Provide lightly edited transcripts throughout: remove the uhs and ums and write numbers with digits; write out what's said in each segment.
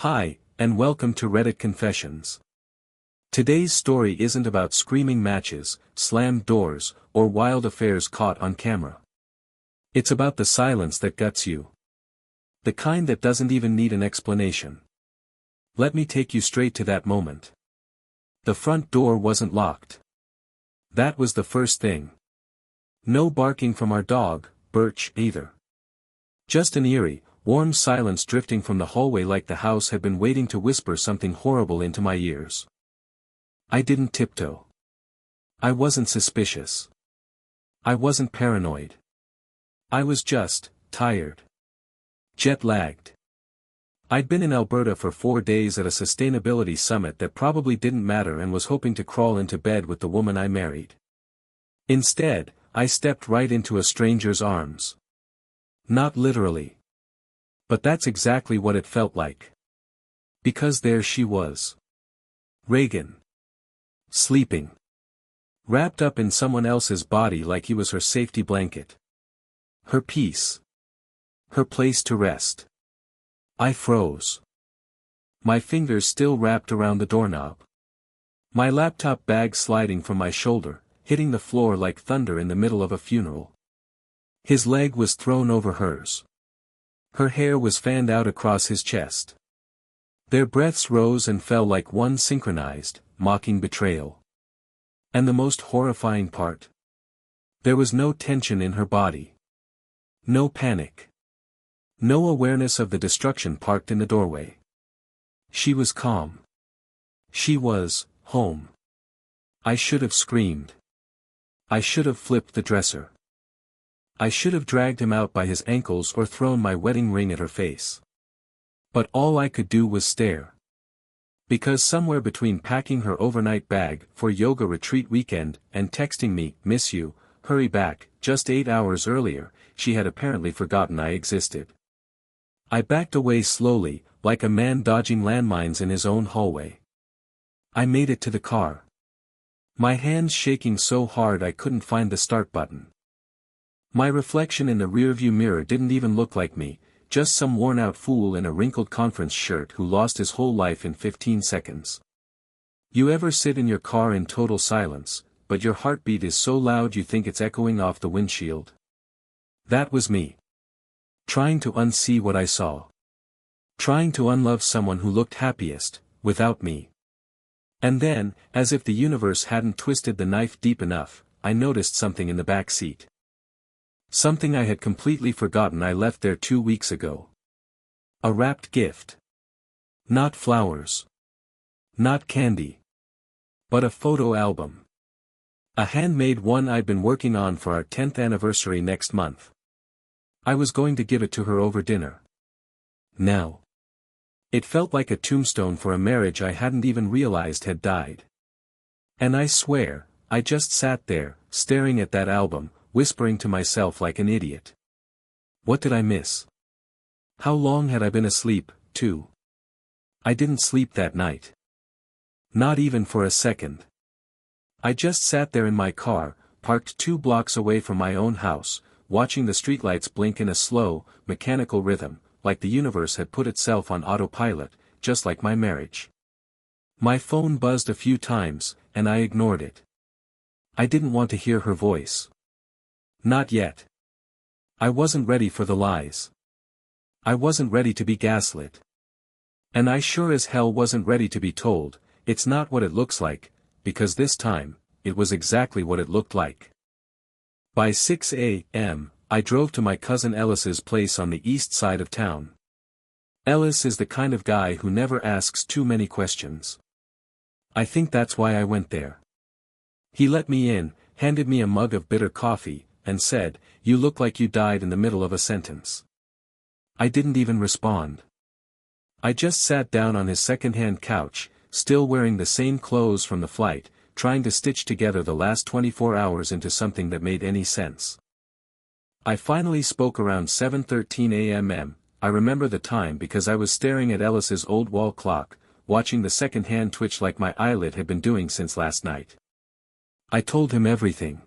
Hi, and welcome to Reddit Confessions. Today's story isn't about screaming matches, slammed doors, or wild affairs caught on camera. It's about the silence that guts you. The kind that doesn't even need an explanation. Let me take you straight to that moment. The front door wasn't locked. That was the first thing. No barking from our dog, Birch, either. Just an eerie, warm silence drifting from the hallway like the house had been waiting to whisper something horrible into my ears. I didn't tiptoe. I wasn't suspicious. I wasn't paranoid. I was just tired. Jet-lagged. I'd been in Alberta for 4 days at a sustainability summit that probably didn't matter and was hoping to crawl into bed with the woman I married. Instead, I stepped right into a stranger's arms. Not literally. But that's exactly what it felt like. Because there she was. Reagan. Sleeping. Wrapped up in someone else's body like he was her safety blanket. Her peace. Her place to rest. I froze. My fingers still wrapped around the doorknob. My laptop bag sliding from my shoulder, hitting the floor like thunder in the middle of a funeral. His leg was thrown over hers. Her hair was fanned out across his chest. Their breaths rose and fell like one synchronized, mocking betrayal. And the most horrifying part? There was no tension in her body. No panic. No awareness of the destruction parked in the doorway. She was calm. She was home. I should have screamed. I should have flipped the dresser. I should have dragged him out by his ankles or thrown my wedding ring at her face. But all I could do was stare. Because somewhere between packing her overnight bag for yoga retreat weekend and texting me, "Miss you, hurry back," just 8 hours earlier, she had apparently forgotten I existed. I backed away slowly, like a man dodging landmines in his own hallway. I made it to the car. My hands shaking so hard I couldn't find the start button. My reflection in the rearview mirror didn't even look like me, just some worn-out fool in a wrinkled conference shirt who lost his whole life in 15 seconds. You ever sit in your car in total silence, but your heartbeat is so loud you think it's echoing off the windshield? That was me. Trying to unsee what I saw. Trying to unlove someone who looked happiest, without me. And then, as if the universe hadn't twisted the knife deep enough, I noticed something in the back seat. Something I had completely forgotten I left there 2 weeks ago. A wrapped gift. Not flowers. Not candy. But a photo album. A handmade one I'd been working on for our 10th anniversary next month. I was going to give it to her over dinner. Now. It felt like a tombstone for a marriage I hadn't even realized had died. And I swear, I just sat there, staring at that album, whispering to myself like an idiot. What did I miss? How long had I been asleep, too? I didn't sleep that night. Not even for a second. I just sat there in my car, parked 2 blocks away from my own house, watching the streetlights blink in a slow, mechanical rhythm, like the universe had put itself on autopilot, just like my marriage. My phone buzzed a few times, and I ignored it. I didn't want to hear her voice. Not yet. I wasn't ready for the lies. I wasn't ready to be gaslit. And I sure as hell wasn't ready to be told, "It's not what it looks like," because this time, it was exactly what it looked like. By 6 a.m., I drove to my cousin Ellis's place on the east side of town. Ellis is the kind of guy who never asks too many questions. I think that's why I went there. He let me in, handed me a mug of bitter coffee, and said, "You look like you died in the middle of a sentence." I didn't even respond. I just sat down on his second-hand couch, still wearing the same clothes from the flight, trying to stitch together the last 24 hours into something that made any sense. I finally spoke around 7:13 a.m. I remember the time because I was staring at Ellis's old wall clock, watching the second hand twitch like my eyelid had been doing since last night. I told him everything.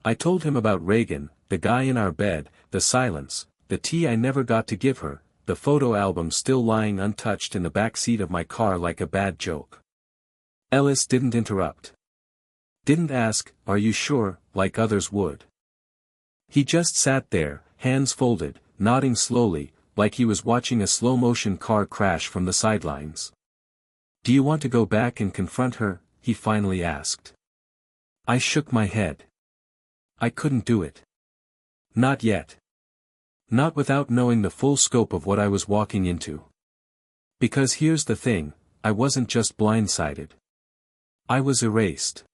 I told him about Reagan, the guy in our bed, the silence, the tea I never got to give her, the photo album still lying untouched in the back seat of my car like a bad joke. Ellis didn't interrupt. Didn't ask, "Are you sure?" like others would. He just sat there, hands folded, nodding slowly, like he was watching a slow-motion car crash from the sidelines. "Do you want to go back and confront her?" he finally asked. I shook my head. I couldn't do it. Not yet. Not without knowing the full scope of what I was walking into. Because here's the thing, I wasn't just blindsided. I was erased.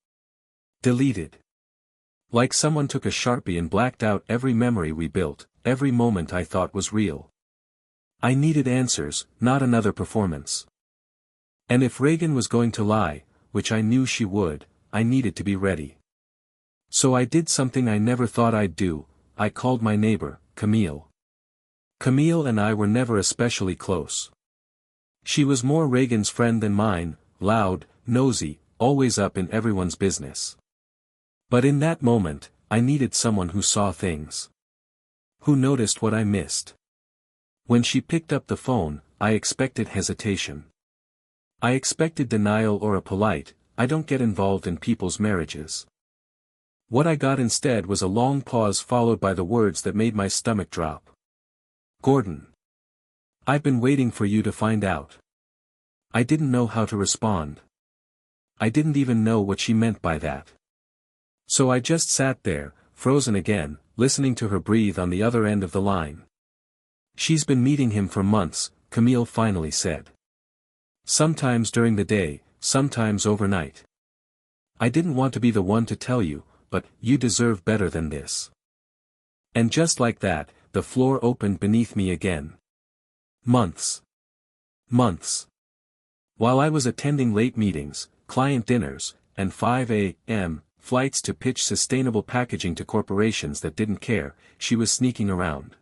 Deleted. Like someone took a Sharpie and blacked out every memory we built, every moment I thought was real. I needed answers, not another performance. And if Reagan was going to lie, which I knew she would, I needed to be ready. So I did something I never thought I'd do. I called my neighbor, Camille. Camille and I were never especially close. She was more Reagan's friend than mine, loud, nosy, always up in everyone's business. But in that moment, I needed someone who saw things. Who noticed what I missed. When she picked up the phone, I expected hesitation. I expected denial or a polite, "I don't get involved in people's marriages." What I got instead was a long pause followed by the words that made my stomach drop. "Gordon. I've been waiting for you to find out." I didn't know how to respond. I didn't even know what she meant by that. So I just sat there, frozen again, listening to her breathe on the other end of the line. "She's been meeting him for months," Camille finally said. "Sometimes during the day, sometimes overnight. I didn't want to be the one to tell you, but you deserve better than this." And just like that, the floor opened beneath me again. Months. Months. While I was attending late meetings, client dinners, and 5 a.m. flights to pitch sustainable packaging to corporations that didn't care, she was sneaking around.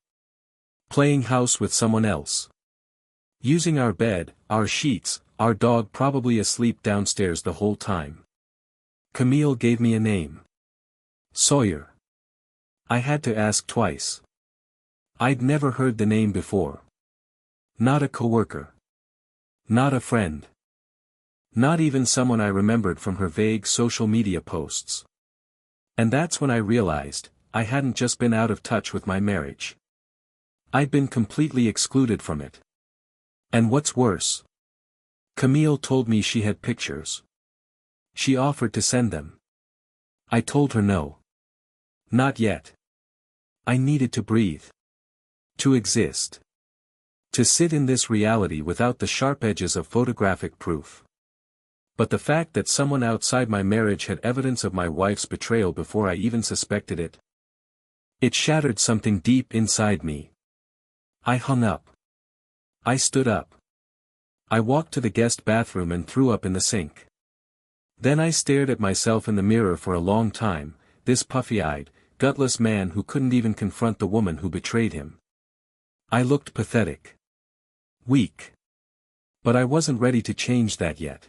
Playing house with someone else. Using our bed, our sheets, our dog probably asleep downstairs the whole time. Camille gave me a name. Sawyer. I had to ask twice. I'd never heard the name before. Not a coworker. Not a friend. Not even someone I remembered from her vague social media posts. And that's when I realized, I hadn't just been out of touch with my marriage. I'd been completely excluded from it. And what's worse? Camille told me she had pictures. She offered to send them. I told her no. Not yet. I needed to breathe. To exist. To sit in this reality without the sharp edges of photographic proof. But the fact that someone outside my marriage had evidence of my wife's betrayal before I even suspected it. It shattered something deep inside me. I hung up. I stood up. I walked to the guest bathroom and threw up in the sink. Then I stared at myself in the mirror for a long time, this puffy-eyed, gutless man who couldn't even confront the woman who betrayed him. I looked pathetic. Weak. But I wasn't ready to change that yet.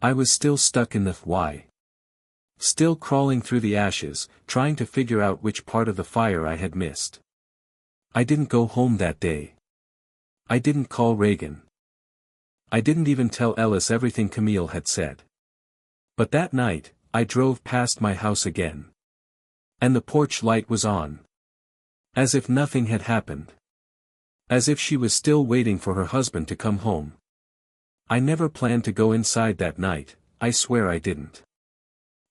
I was still stuck in the why. Still crawling through the ashes, trying to figure out which part of the fire I had missed. I didn't go home that day. I didn't call Reagan. I didn't even tell Ellis everything Camille had said. But that night, I drove past my house again. And the porch light was on. As if nothing had happened. As if she was still waiting for her husband to come home. I never planned to go inside that night, I swear I didn't.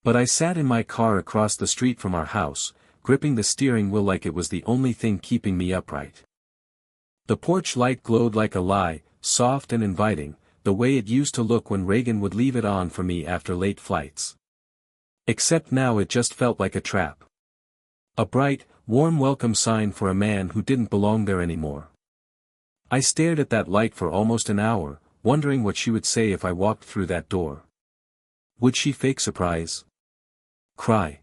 But I sat in my car across the street from our house, gripping the steering wheel like it was the only thing keeping me upright. The porch light glowed like a lie, soft and inviting, the way it used to look when Reagan would leave it on for me after late flights. Except now it just felt like a trap. A bright, warm welcome sign for a man who didn't belong there anymore. I stared at that light for almost an hour, wondering what she would say if I walked through that door. Would she fake surprise? Cry?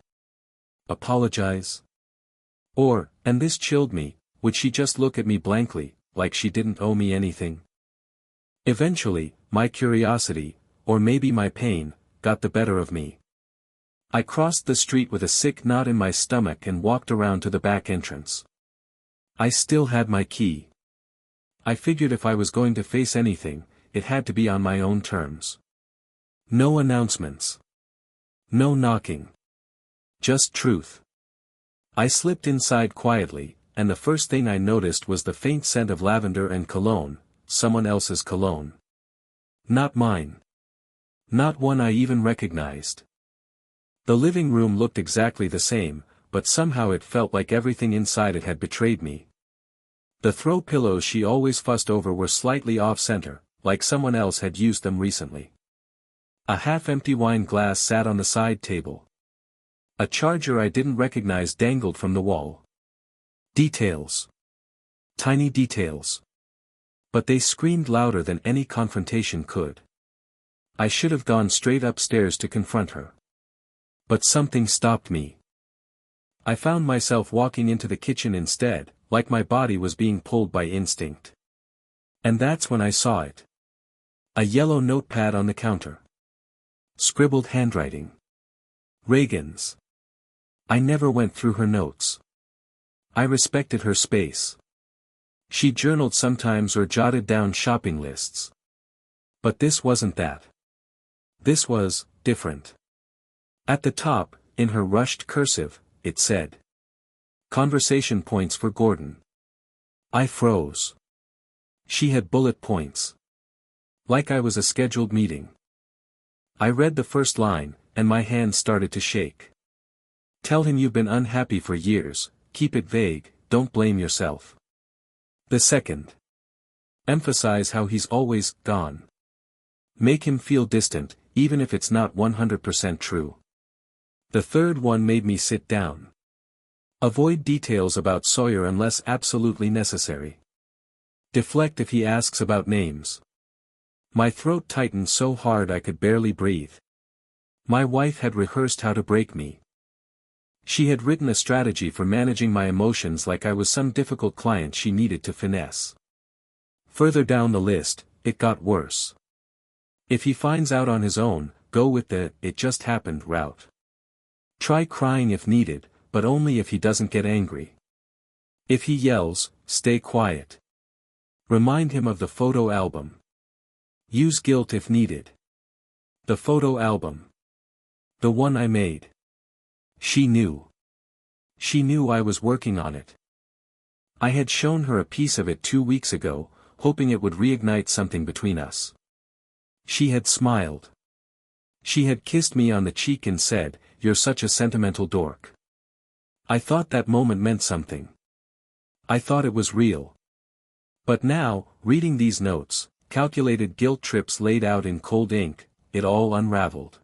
Apologize? Or, and this chilled me, would she just look at me blankly, like she didn't owe me anything? Eventually, my curiosity, or maybe my pain, got the better of me. I crossed the street with a sick knot in my stomach and walked around to the back entrance. I still had my key. I figured if I was going to face anything, it had to be on my own terms. No announcements. No knocking. Just truth. I slipped inside quietly, and the first thing I noticed was the faint scent of lavender and cologne, someone else's cologne. Not mine. Not one I even recognized. The living room looked exactly the same, but somehow it felt like everything inside it had betrayed me. The throw pillows she always fussed over were slightly off-center, like someone else had used them recently. A half-empty wine glass sat on the side table. A charger I didn't recognize dangled from the wall. Details. Tiny details. But they screamed louder than any confrontation could. I should have gone straight upstairs to confront her. But something stopped me. I found myself walking into the kitchen instead, like my body was being pulled by instinct. And that's when I saw it. A yellow notepad on the counter. Scribbled handwriting. Reagan's. I never went through her notes. I respected her space. She journaled sometimes or jotted down shopping lists. But this wasn't that. This was different. At the top, in her rushed cursive, it said. Conversation points for Gordon. I froze. She had bullet points. Like I was a scheduled meeting. I read the first line, and my hands started to shake. Tell him you've been unhappy for years, keep it vague, don't blame yourself. The second. Emphasize how he's always gone. Make him feel distant, even if it's not 100% true. The third one made me sit down. Avoid details about Sawyer unless absolutely necessary. Deflect if he asks about names. My throat tightened so hard I could barely breathe. My wife had rehearsed how to break me. She had written a strategy for managing my emotions like I was some difficult client she needed to finesse. Further down the list, it got worse. If he finds out on his own, go with the "it just happened" route. Try crying if needed, but only if he doesn't get angry. If he yells, stay quiet. Remind him of the photo album. Use guilt if needed. The photo album. The one I made. She knew. She knew I was working on it. I had shown her a piece of it 2 weeks ago, hoping it would reignite something between us. She had smiled. She had kissed me on the cheek and said, "You're such a sentimental dork." I thought that moment meant something. I thought it was real. But now, reading these notes, calculated guilt trips laid out in cold ink, it all unraveled.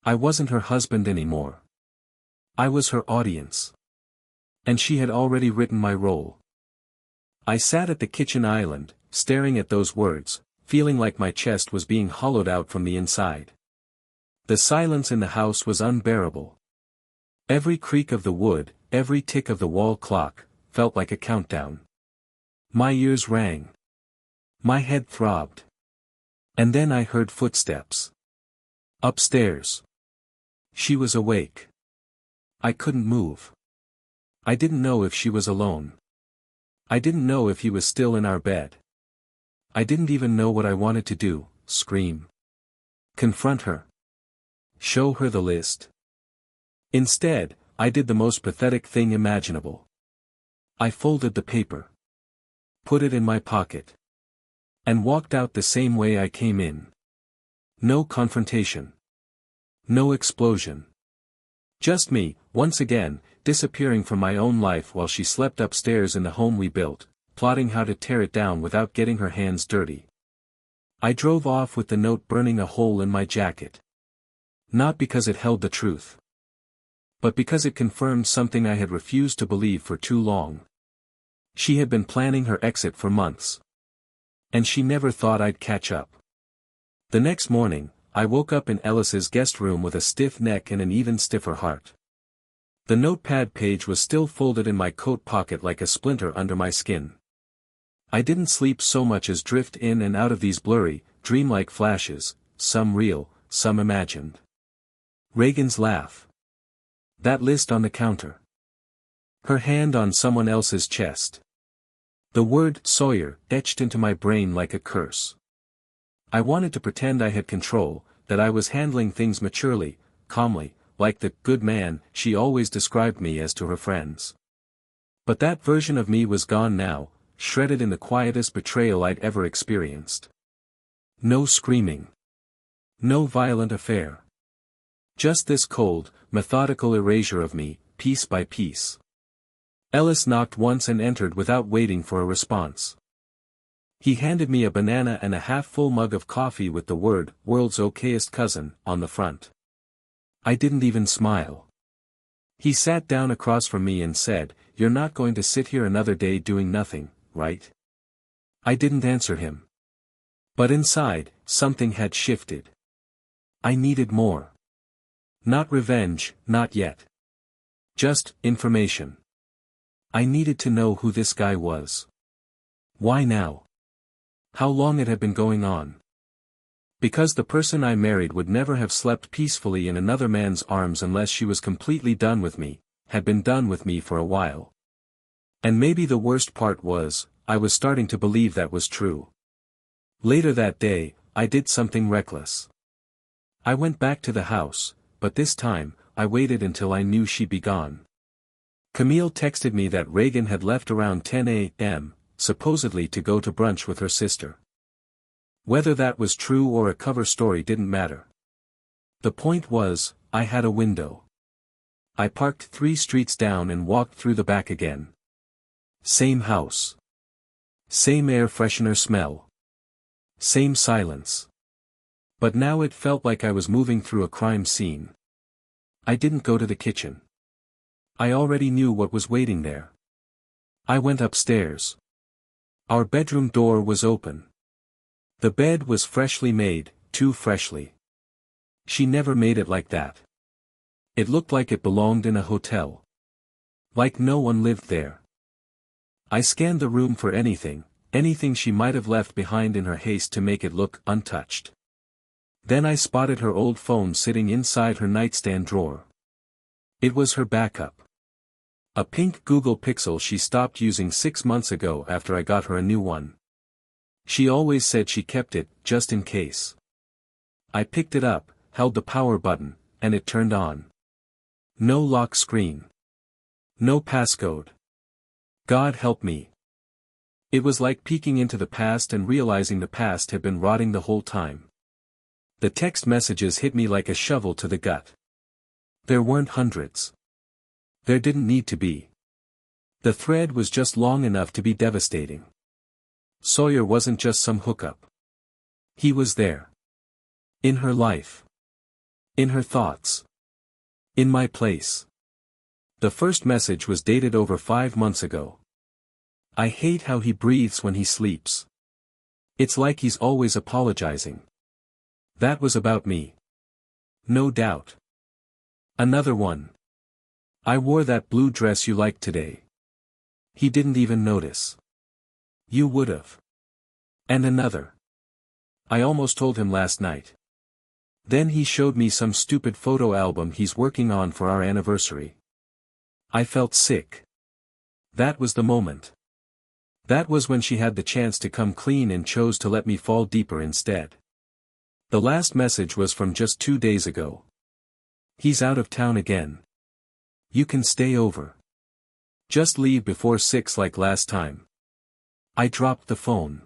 I wasn't her husband anymore. I was her audience. And she had already written my role. I sat at the kitchen island, staring at those words, feeling like my chest was being hollowed out from the inside. The silence in the house was unbearable. Every creak of the wood, every tick of the wall clock, felt like a countdown. My ears rang. My head throbbed. And then I heard footsteps. Upstairs. She was awake. I couldn't move. I didn't know if she was alone. I didn't know if he was still in our bed. I didn't even know what I wanted to do, scream. Confront her. Show her the list. Instead, I did the most pathetic thing imaginable. I folded the paper. Put it in my pocket. And walked out the same way I came in. No confrontation. No explosion. Just me, once again, disappearing from my own life while she slept upstairs in the home we built, plotting how to tear it down without getting her hands dirty. I drove off with the note burning a hole in my jacket. Not because it held the truth. But because it confirmed something I had refused to believe for too long. She had been planning her exit for months. And she never thought I'd catch up. The next morning, I woke up in Ellis's guest room with a stiff neck and an even stiffer heart. The notepad page was still folded in my coat pocket like a splinter under my skin. I didn't sleep so much as drift in and out of these blurry, dreamlike flashes, some real, some imagined. Reagan's laugh. That list on the counter. Her hand on someone else's chest. The word Sawyer etched into my brain like a curse. I wanted to pretend I had control, that I was handling things maturely, calmly, like the good man she always described me as to her friends. But that version of me was gone now, shredded in the quietest betrayal I'd ever experienced. No screaming. No violent affair. Just this cold, methodical erasure of me, piece by piece. Ellis knocked once and entered without waiting for a response. He handed me a banana and a half-full mug of coffee with the word, "World's okayest cousin," on the front. I didn't even smile. He sat down across from me and said, "You're not going to sit here another day doing nothing, right?" I didn't answer him. But inside, something had shifted. I needed more. Not revenge, not yet. Just information. I needed to know who this guy was. Why now? How long it had been going on. Because the person I married would never have slept peacefully in another man's arms unless she was completely done with me, had been done with me for a while. And maybe the worst part was, I was starting to believe that was true. Later that day, I did something reckless. I went back to the house, but this time, I waited until I knew she'd be gone. Camille texted me that Reagan had left around 10 a.m., supposedly to go to brunch with her sister. Whether that was true or a cover story didn't matter. The point was, I had a window. I parked 3 streets down and walked through the back again. Same house. Same air freshener smell. Same silence. But now it felt like I was moving through a crime scene. I didn't go to the kitchen. I already knew what was waiting there. I went upstairs. Our bedroom door was open. The bed was freshly made, too freshly. She never made it like that. It looked like it belonged in a hotel. Like no one lived there. I scanned the room for anything she might have left behind in her haste to make it look untouched. Then I spotted her old phone sitting inside her nightstand drawer. It was her backup. A pink Google Pixel she stopped using 6 months ago after I got her a new one. She always said she kept it, just in case. I picked it up, held the power button, and it turned on. No lock screen. No passcode. God help me. It was like peeking into the past and realizing the past had been rotting the whole time. The text messages hit me like a shovel to the gut. There weren't hundreds. There didn't need to be. The thread was just long enough to be devastating. Sawyer wasn't just some hookup. He was there. In her life. In her thoughts. In my place. The first message was dated over 5 months ago. I hate how he breathes when he sleeps. It's like he's always apologizing. That was about me. No doubt. Another one. I wore that blue dress you liked today. He didn't even notice. You would've. And another. I almost told him last night. Then he showed me some stupid photo album he's working on for our anniversary. I felt sick. That was the moment. That was when she had the chance to come clean and chose to let me fall deeper instead. The last message was from just 2 days ago. He's out of town again. You can stay over. Just leave before 6 like last time. I dropped the phone.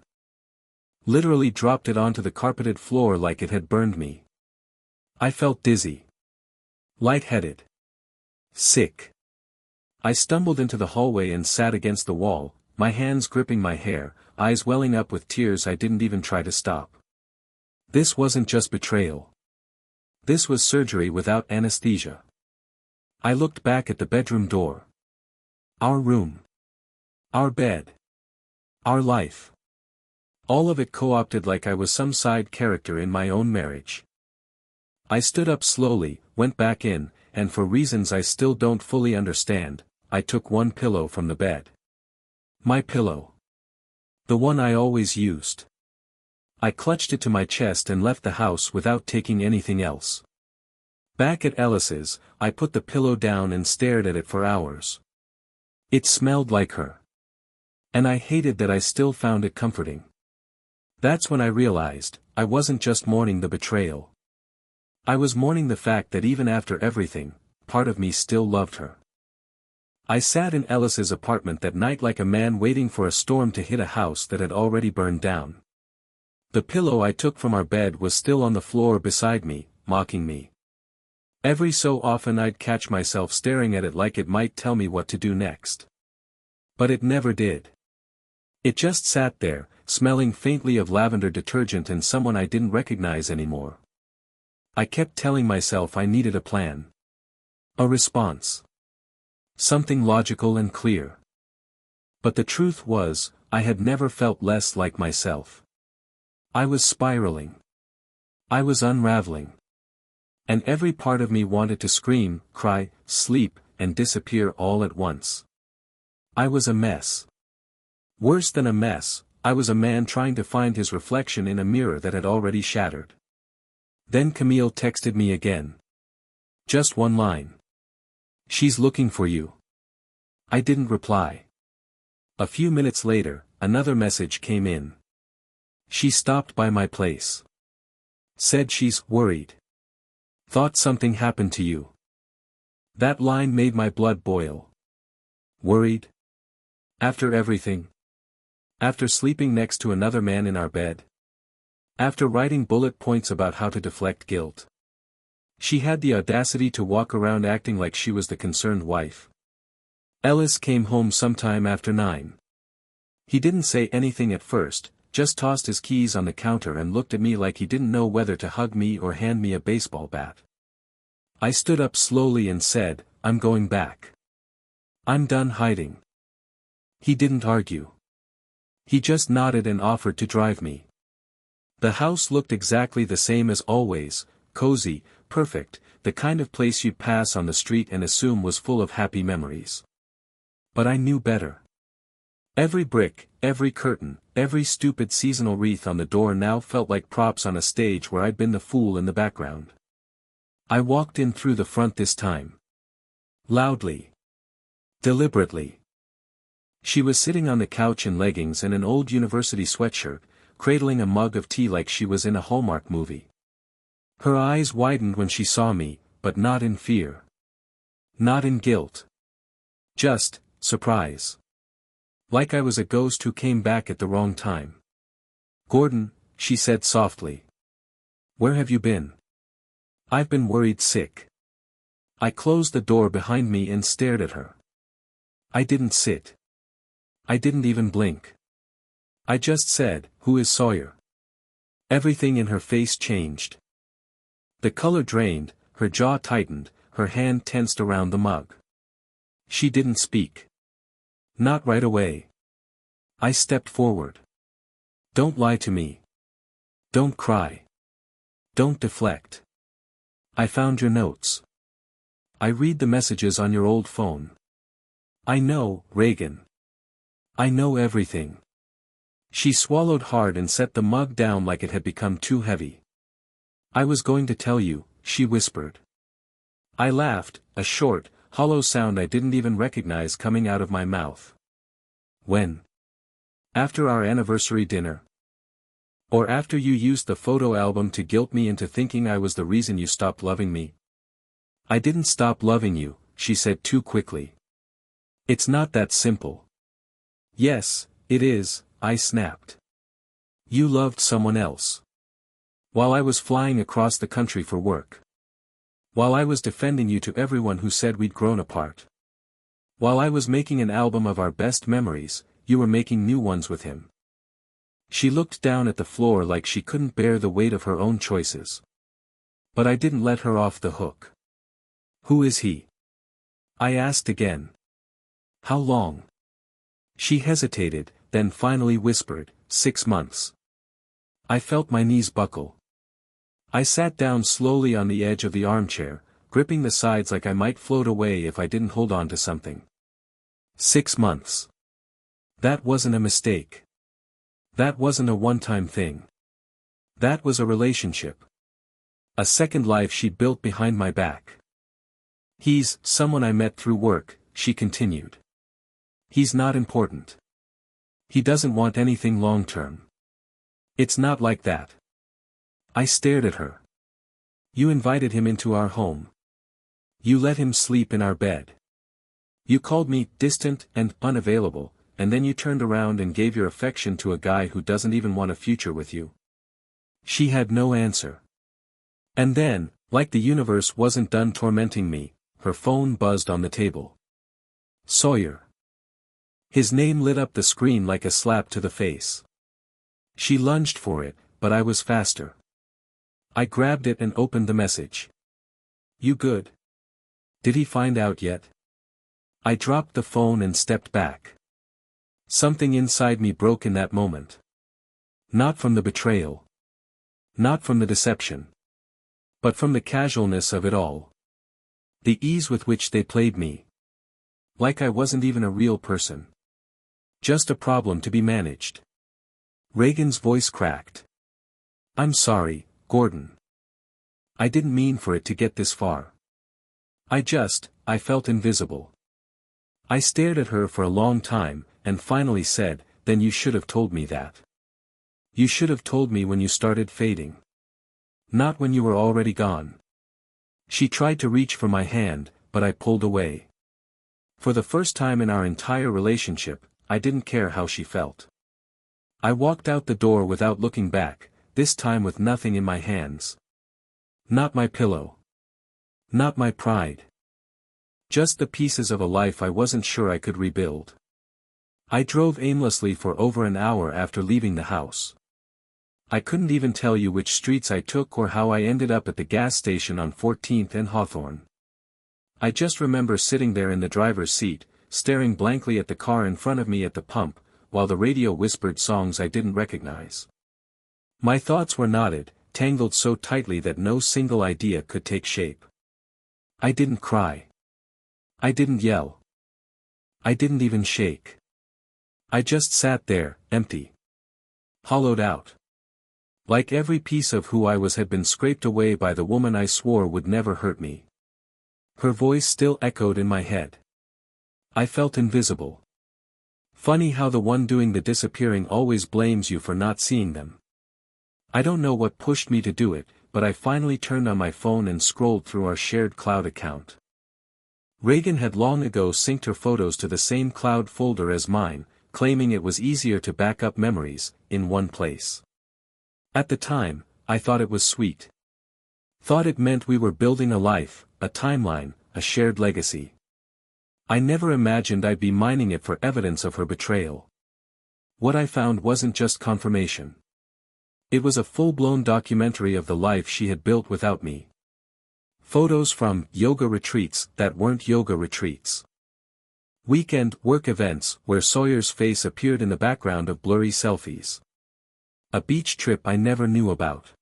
Literally dropped it onto the carpeted floor like it had burned me. I felt dizzy. Lightheaded. Sick. I stumbled into the hallway and sat against the wall, my hands gripping my hair, eyes welling up with tears I didn't even try to stop. This wasn't just betrayal. This was surgery without anesthesia. I looked back at the bedroom door. Our room. Our bed. Our life. All of it co-opted like I was some side character in my own marriage. I stood up slowly, went back in, and for reasons I still don't fully understand, I took one pillow from the bed. My pillow. The one I always used. I clutched it to my chest and left the house without taking anything else. Back at Ellis's, I put the pillow down and stared at it for hours. It smelled like her. And I hated that I still found it comforting. That's when I realized, I wasn't just mourning the betrayal. I was mourning the fact that even after everything, part of me still loved her. I sat in Ellis's apartment that night like a man waiting for a storm to hit a house that had already burned down. The pillow I took from our bed was still on the floor beside me, mocking me. Every so often I'd catch myself staring at it like it might tell me what to do next. But it never did. It just sat there, smelling faintly of lavender detergent and someone I didn't recognize anymore. I kept telling myself I needed a plan. A response. Something logical and clear. But the truth was, I had never felt less like myself. I was spiraling. I was unraveling. And every part of me wanted to scream, cry, sleep, and disappear all at once. I was a mess. Worse than a mess, I was a man trying to find his reflection in a mirror that had already shattered. Then Camille texted me again. Just one line. "She's looking for you." I didn't reply. A few minutes later, another message came in. "She stopped by my place. Said she's worried. Thought something happened to you." That line made my blood boil. Worried? After everything? After sleeping next to another man in our bed? After writing bullet points about how to deflect guilt? She had the audacity to walk around acting like she was the concerned wife. Ellis came home sometime after 9. He didn't say anything at first, just tossed his keys on the counter and looked at me like he didn't know whether to hug me or hand me a baseball bat. I stood up slowly and said, "I'm going back. I'm done hiding." He didn't argue. He just nodded and offered to drive me. The house looked exactly the same as always, cozy, perfect, the kind of place you'd pass on the street and assume was full of happy memories. But I knew better. Every brick, every curtain, every stupid seasonal wreath on the door now felt like props on a stage where I'd been the fool in the background. I walked in through the front this time. Loudly. Deliberately. She was sitting on the couch in leggings and an old university sweatshirt, cradling a mug of tea like she was in a Hallmark movie. Her eyes widened when she saw me, but not in fear. Not in guilt. Just surprise. Like I was a ghost who came back at the wrong time. "Gordon," she said softly. "Where have you been?" "I've been worried sick." I closed the door behind me and stared at her. I didn't sit. I didn't even blink. I just said, "Who is Sawyer?" Everything in her face changed. The color drained, her jaw tightened, her hand tensed around the mug. She didn't speak. Not right away. I stepped forward. "Don't lie to me. Don't cry. Don't deflect. I found your notes. I read the messages on your old phone. I know, Reagan. I know everything." She swallowed hard and set the mug down like it had become too heavy. "I was going to tell you," she whispered. I laughed, a short, hollow sound I didn't even recognize coming out of my mouth. "When? After our anniversary dinner? Or after you used the photo album to guilt me into thinking I was the reason you stopped loving me?" "I didn't stop loving you," she said too quickly. "It's not that simple." "Yes, it is," I snapped. "You loved someone else. While I was flying across the country for work. While I was defending you to everyone who said we'd grown apart. While I was making an album of our best memories, you were making new ones with him." She looked down at the floor like she couldn't bear the weight of her own choices. But I didn't let her off the hook. "Who is he?" I asked again. "How long?" She hesitated, then finally whispered, 6 months. I felt my knees buckle. I sat down slowly on the edge of the armchair, gripping the sides like I might float away if I didn't hold on to something. 6 months. That wasn't a mistake. That wasn't a one-time thing. That was a relationship. A second life she built behind my back. "He's someone I met through work," she continued. "He's not important. He doesn't want anything long-term. It's not like that. I stared at her. You invited him into our home. You let him sleep in our bed. You called me distant and unavailable, and then you turned around and gave your affection to a guy who doesn't even want a future with you. She had no answer. And then, like the universe wasn't done tormenting me, her phone buzzed on the table. Sawyer. His name lit up the screen like a slap to the face. She lunged for it, but I was faster. I grabbed it and opened the message. You good? Did he find out yet? I dropped the phone and stepped back. Something inside me broke in that moment. Not from the betrayal. Not from the deception. But from the casualness of it all. The ease with which they played me. Like I wasn't even a real person. Just a problem to be managed. Reagan's voice cracked. I'm sorry, Gordon. I didn't mean for it to get this far. I felt invisible. I stared at her for a long time, and finally said, then you should have told me that. You should have told me when you started fading. Not when you were already gone. She tried to reach for my hand, but I pulled away. For the first time in our entire relationship, I didn't care how she felt. I walked out the door without looking back, this time with nothing in my hands. Not my pillow. Not my pride. Just the pieces of a life I wasn't sure I could rebuild. I drove aimlessly for over an hour after leaving the house. I couldn't even tell you which streets I took or how I ended up at the gas station on 14th and Hawthorne. I just remember sitting there in the driver's seat, staring blankly at the car in front of me at the pump, while the radio whispered songs I didn't recognize. My thoughts were knotted, tangled so tightly that no single idea could take shape. I didn't cry. I didn't yell. I didn't even shake. I just sat there, empty. Hollowed out. Like every piece of who I was had been scraped away by the woman I swore would never hurt me. Her voice still echoed in my head. I felt invisible. Funny how the one doing the disappearing always blames you for not seeing them. I don't know what pushed me to do it, but I finally turned on my phone and scrolled through our shared cloud account. Reagan had long ago synced her photos to the same cloud folder as mine, claiming it was easier to back up memories, in one place. At the time, I thought it was sweet. Thought it meant we were building a life, a timeline, a shared legacy. I never imagined I'd be mining it for evidence of her betrayal. What I found wasn't just confirmation. It was a full-blown documentary of the life she had built without me. Photos from yoga retreats that weren't yoga retreats. Weekend work events where Sawyer's face appeared in the background of blurry selfies. A beach trip I never knew about.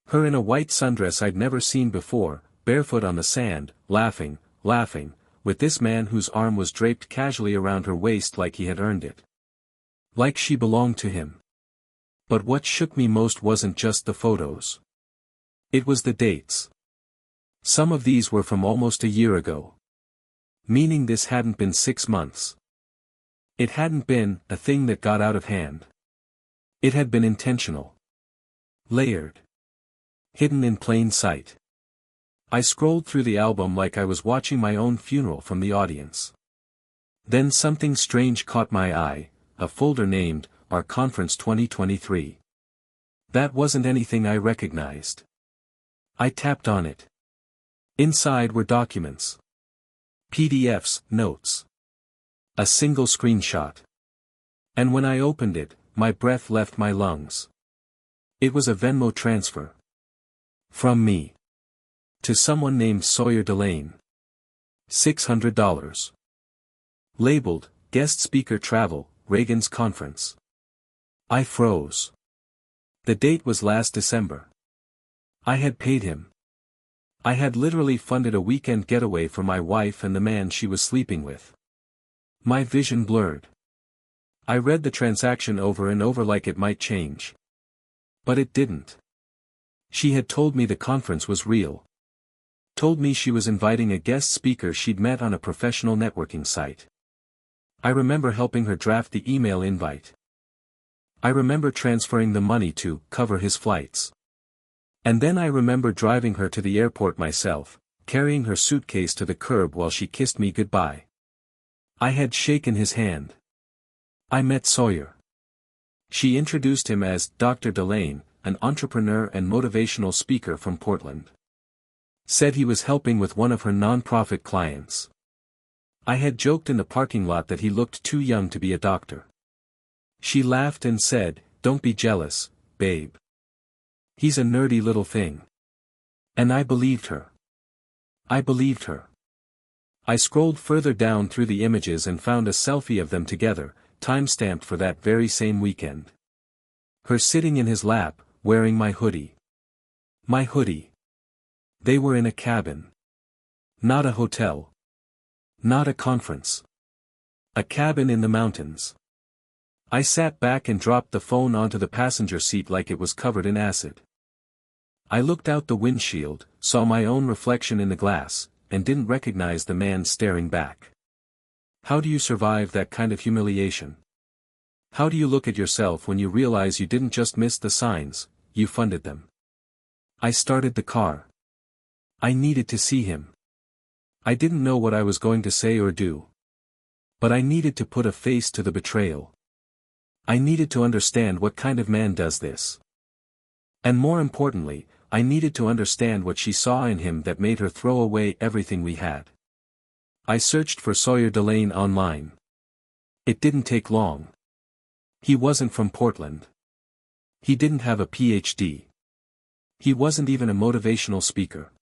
Her in a white sundress I'd never seen before, barefoot on the sand, laughing, with this man whose arm was draped casually around her waist like he had earned it. Like she belonged to him. But what shook me most wasn't just the photos. It was the dates. Some of these were from almost a year ago. Meaning this hadn't been 6 months. It hadn't been a thing that got out of hand. It had been intentional. Layered. Hidden in plain sight. I scrolled through the album like I was watching my own funeral from the audience. Then something strange caught my eye, a folder named, Our Conference 2023. That wasn't anything I recognized. I tapped on it. Inside were documents. PDFs, notes. A single screenshot. And when I opened it, my breath left my lungs. It was a Venmo transfer. From me. To someone named Sawyer Delane. $600. Labeled, Guest Speaker Travel, Reagan's Conference. I froze. The date was last December. I had paid him. I had literally funded a weekend getaway for my wife and the man she was sleeping with. My vision blurred. I read the transaction over and over like it might change. But it didn't. She had told me the conference was real. Told me she was inviting a guest speaker she'd met on a professional networking site. I remember helping her draft the email invite. I remember transferring the money to cover his flights. And then I remember driving her to the airport myself, carrying her suitcase to the curb while she kissed me goodbye. I had shaken his hand. I met Sawyer. She introduced him as Dr. Delane, an entrepreneur and motivational speaker from Portland. Said he was helping with one of her non-profit clients. I had joked in the parking lot that he looked too young to be a doctor. She laughed and said, "Don't be jealous, babe. He's a nerdy little thing." And I believed her. I believed her. I scrolled further down through the images and found a selfie of them together, time-stamped for that very same weekend. Her sitting in his lap, wearing my hoodie. My hoodie. They were in a cabin. Not a hotel. Not a conference. A cabin in the mountains. I sat back and dropped the phone onto the passenger seat like it was covered in acid. I looked out the windshield, saw my own reflection in the glass, and didn't recognize the man staring back. How do you survive that kind of humiliation? How do you look at yourself when you realize you didn't just miss the signs, you funded them? I started the car. I needed to see him. I didn't know what I was going to say or do. But I needed to put a face to the betrayal. I needed to understand what kind of man does this. And more importantly, I needed to understand what she saw in him that made her throw away everything we had. I searched for Sawyer Delane online. It didn't take long. He wasn't from Portland. He didn't have a PhD. He wasn't even a motivational speaker.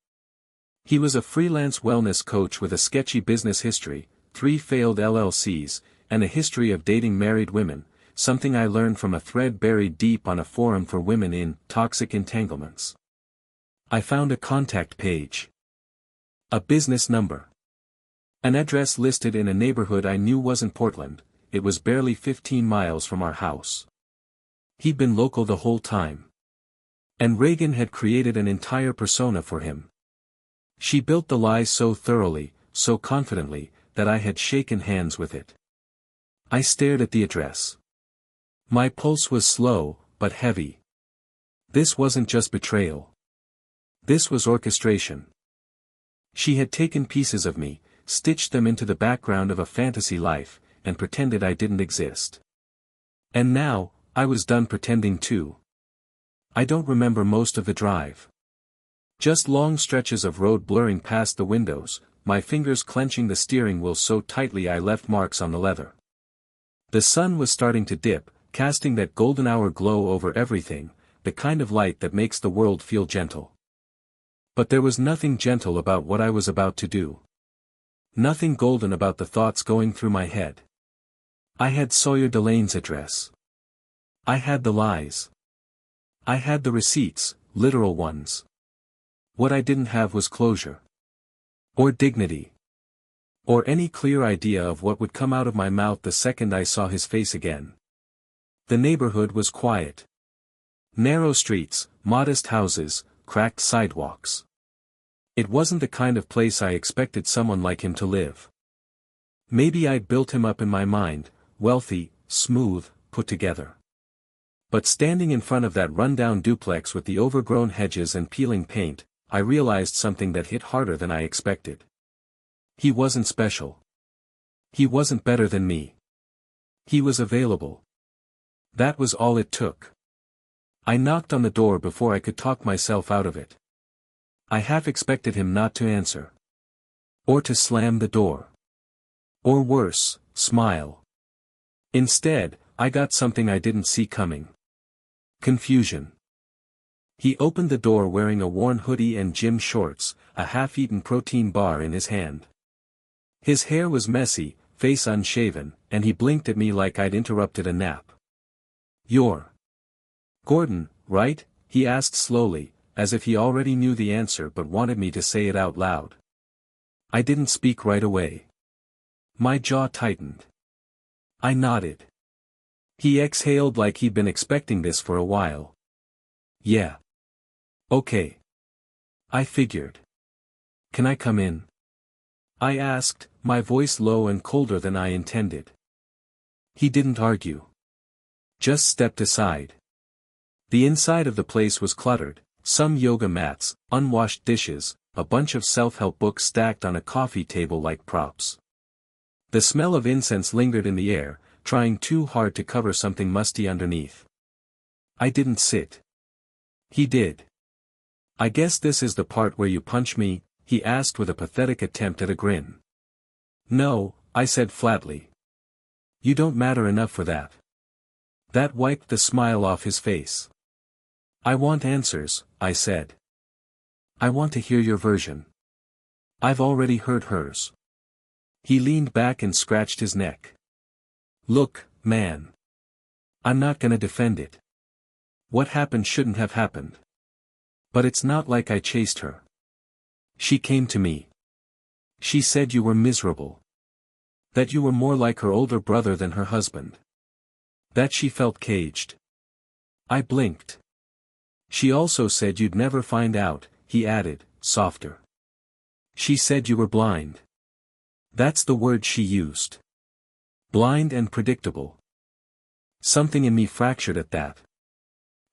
He was a freelance wellness coach with a sketchy business history, 3 failed LLCs, and a history of dating married women, something I learned from a thread buried deep on a forum for women in toxic entanglements. I found a contact page. A business number. An address listed in a neighborhood I knew wasn't Portland. It was barely 15 miles from our house. He'd been local the whole time. And Reagan had created an entire persona for him. She built the lie so thoroughly, so confidently, that I had shaken hands with it. I stared at the address. My pulse was slow, but heavy. This wasn't just betrayal. This was orchestration. She had taken pieces of me, stitched them into the background of a fantasy life, and pretended I didn't exist. And now, I was done pretending too. I don't remember most of the drive. Just long stretches of road blurring past the windows, my fingers clenching the steering wheel so tightly I left marks on the leather. The sun was starting to dip, casting that golden hour glow over everything, the kind of light that makes the world feel gentle. But there was nothing gentle about what I was about to do. Nothing golden about the thoughts going through my head. I had Sawyer Delane's address. I had the lies. I had the receipts, literal ones. What I didn't have was closure. Or dignity. Or any clear idea of what would come out of my mouth the second I saw his face again. The neighborhood was quiet. Narrow streets, modest houses, cracked sidewalks. It wasn't the kind of place I expected someone like him to live. Maybe I'd built him up in my mind, wealthy, smooth, put together. But standing in front of that rundown duplex with the overgrown hedges and peeling paint, I realized something that hit harder than I expected. He wasn't special. He wasn't better than me. He was available. That was all it took. I knocked on the door before I could talk myself out of it. I half expected him not to answer. Or to slam the door. Or worse, smile. Instead, I got something I didn't see coming. Confusion. He opened the door wearing a worn hoodie and gym shorts, a half-eaten protein bar in his hand. His hair was messy, face unshaven, and he blinked at me like I'd interrupted a nap. "You're Gordon, right?" he asked slowly, as if he already knew the answer but wanted me to say it out loud. I didn't speak right away. My jaw tightened. I nodded. He exhaled like he'd been expecting this for a while. "Yeah. Okay. I figured. Can I come in?" I asked, my voice low and colder than I intended. He didn't argue. Just stepped aside. The inside of the place was cluttered, some yoga mats, unwashed dishes, a bunch of self-help books stacked on a coffee table like props. The smell of incense lingered in the air, trying too hard to cover something musty underneath. I didn't sit. He did. "I guess this is the part where you punch me?" he asked with a pathetic attempt at a grin. "No," I said flatly. "You don't matter enough for that." That wiped the smile off his face. "I want answers," I said. "I want to hear your version." "I've already heard hers." He leaned back and scratched his neck. "Look, man. I'm not gonna defend it. What happened shouldn't have happened. But it's not like I chased her. She came to me. She said you were miserable. That you were more like her older brother than her husband. That she felt caged." I blinked. "She also said you'd never find out," he added, softer. "She said you were blind. That's the word she used. Blind and predictable." Something in me fractured at that.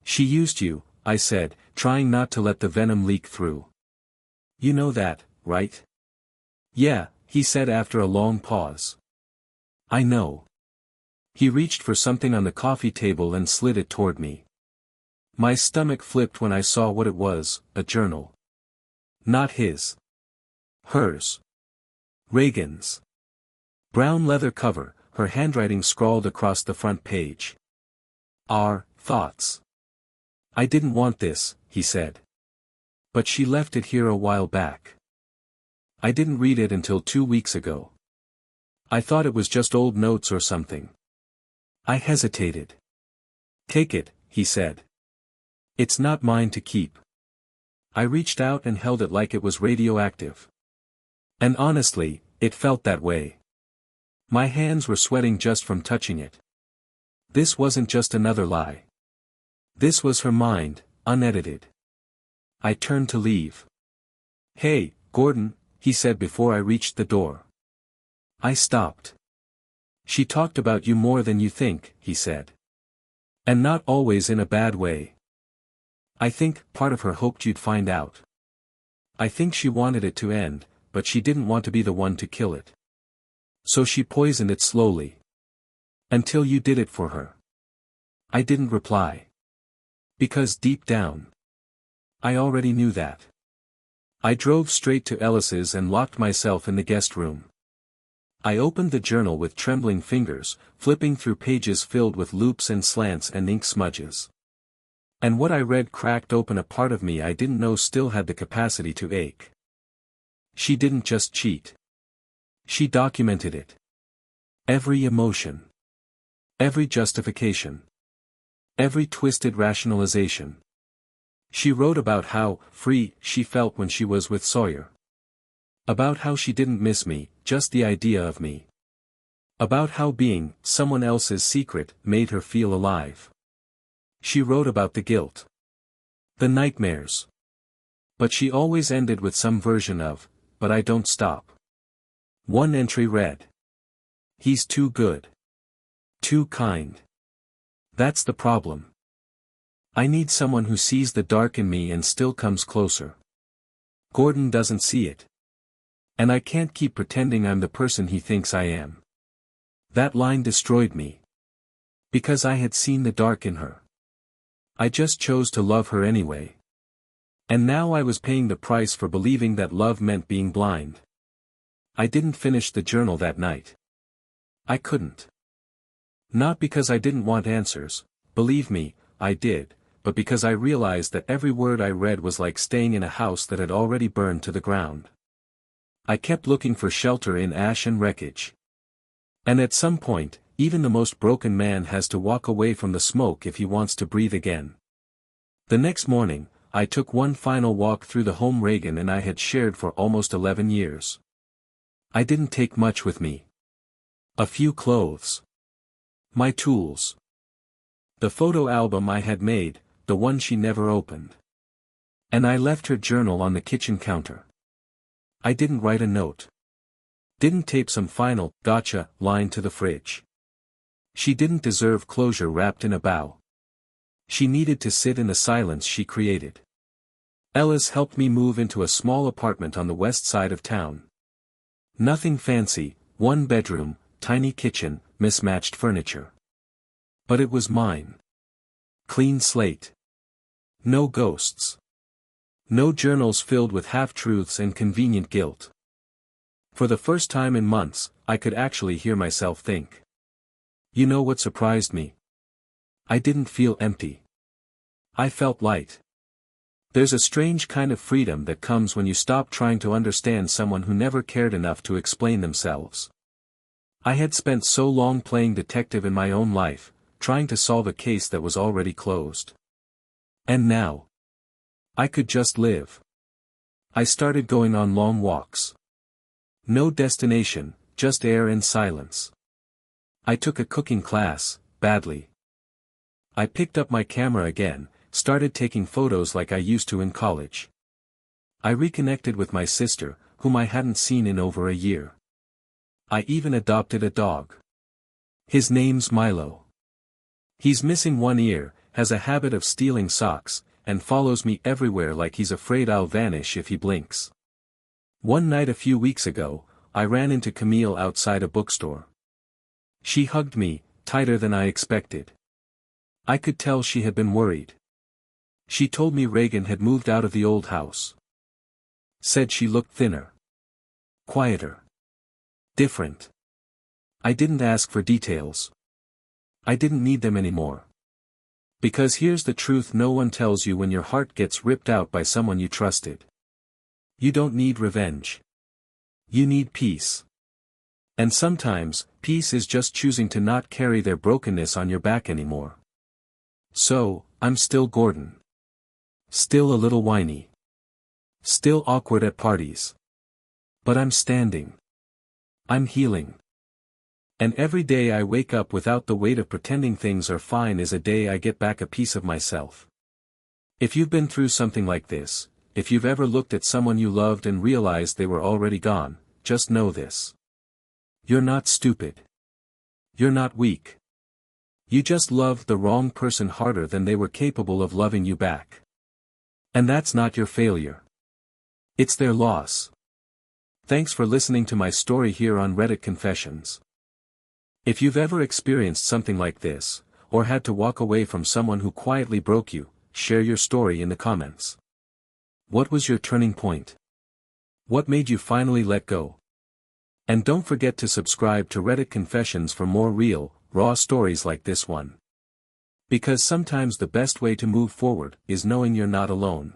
"She used you," I said, trying not to let the venom leak through. "You know that, right?" "Yeah," he said after a long pause. "I know." He reached for something on the coffee table and slid it toward me. My stomach flipped when I saw what it was, a journal. Not his. Hers. Reagan's. Brown leather cover, her handwriting scrawled across the front page. "Our thoughts." "I didn't want this," he said. "But she left it here a while back. I didn't read it until 2 weeks ago. I thought it was just old notes or something." I hesitated. "Take it," he said. "It's not mine to keep." I reached out and held it like it was radioactive. And honestly, it felt that way. My hands were sweating just from touching it. This wasn't just another lie. This was her mind, unedited. I turned to leave. "Hey, Gordon," he said before I reached the door. I stopped. "She talked about you more than you think," he said. "And not always in a bad way. I think part of her hoped you'd find out. I think she wanted it to end, but she didn't want to be the one to kill it. So she poisoned it slowly. Until you did it for her." I didn't reply. Because deep down, I already knew that. I drove straight to Ellis's and locked myself in the guest room. I opened the journal with trembling fingers, flipping through pages filled with loops and slants and ink smudges. And what I read cracked open a part of me I didn't know still had the capacity to ache. She didn't just cheat. She documented it. Every emotion. Every justification. Every twisted rationalization. She wrote about how free she felt when she was with Sawyer. About how she didn't miss me, just the idea of me. About how being someone else's secret made her feel alive. She wrote about the guilt. The nightmares. But she always ended with some version of, "But I don't stop." One entry read, "He's too good. Too kind. That's the problem. I need someone who sees the dark in me and still comes closer. Gordon doesn't see it. And I can't keep pretending I'm the person he thinks I am." That line destroyed me. Because I had seen the dark in her. I just chose to love her anyway. And now I was paying the price for believing that love meant being blind. I didn't finish the journal that night. I couldn't. Not because I didn't want answers, believe me, I did, but because I realized that every word I read was like staying in a house that had already burned to the ground. I kept looking for shelter in ash and wreckage. And at some point, even the most broken man has to walk away from the smoke if he wants to breathe again. The next morning, I took one final walk through the home Reagan and I had shared for almost 11 years. I didn't take much with me. A few clothes. My tools. The photo album I had made, the one she never opened. And I left her journal on the kitchen counter. I didn't write a note. Didn't tape some final, "gotcha" line to the fridge. She didn't deserve closure wrapped in a bow. She needed to sit in the silence she created. Ellis helped me move into a small apartment on the west side of town. Nothing fancy, one bedroom, tiny kitchen, mismatched furniture. But it was mine. Clean slate. No ghosts. No journals filled with half-truths and convenient guilt. For the first time in months, I could actually hear myself think. You know what surprised me? I didn't feel empty. I felt light. There's a strange kind of freedom that comes when you stop trying to understand someone who never cared enough to explain themselves. I had spent so long playing detective in my own life, trying to solve a case that was already closed. And now, I could just live. I started going on long walks. No destination, just air and silence. I took a cooking class, badly. I picked up my camera again, started taking photos like I used to in college. I reconnected with my sister, whom I hadn't seen in over a year. I even adopted a dog. His name's Milo. He's missing one ear, has a habit of stealing socks, and follows me everywhere like he's afraid I'll vanish if he blinks. One night a few weeks ago, I ran into Camille outside a bookstore. She hugged me, tighter than I expected. I could tell she had been worried. She told me Reagan had moved out of the old house. Said she looked thinner. Quieter. Different. I didn't ask for details. I didn't need them anymore. Because here's the truth no one tells you when your heart gets ripped out by someone you trusted. You don't need revenge. You need peace. And sometimes, peace is just choosing to not carry their brokenness on your back anymore. So, I'm still Gordon. Still a little whiny. Still awkward at parties. But I'm standing. I'm healing. And every day I wake up without the weight of pretending things are fine is a day I get back a piece of myself. If you've been through something like this, if you've ever looked at someone you loved and realized they were already gone, just know this. You're not stupid. You're not weak. You just loved the wrong person harder than they were capable of loving you back. And that's not your failure. It's their loss. Thanks for listening to my story here on Reddit Confessions. If you've ever experienced something like this, or had to walk away from someone who quietly broke you, share your story in the comments. What was your turning point? What made you finally let go? And don't forget to subscribe to Reddit Confessions for more real, raw stories like this one. Because sometimes the best way to move forward is knowing you're not alone.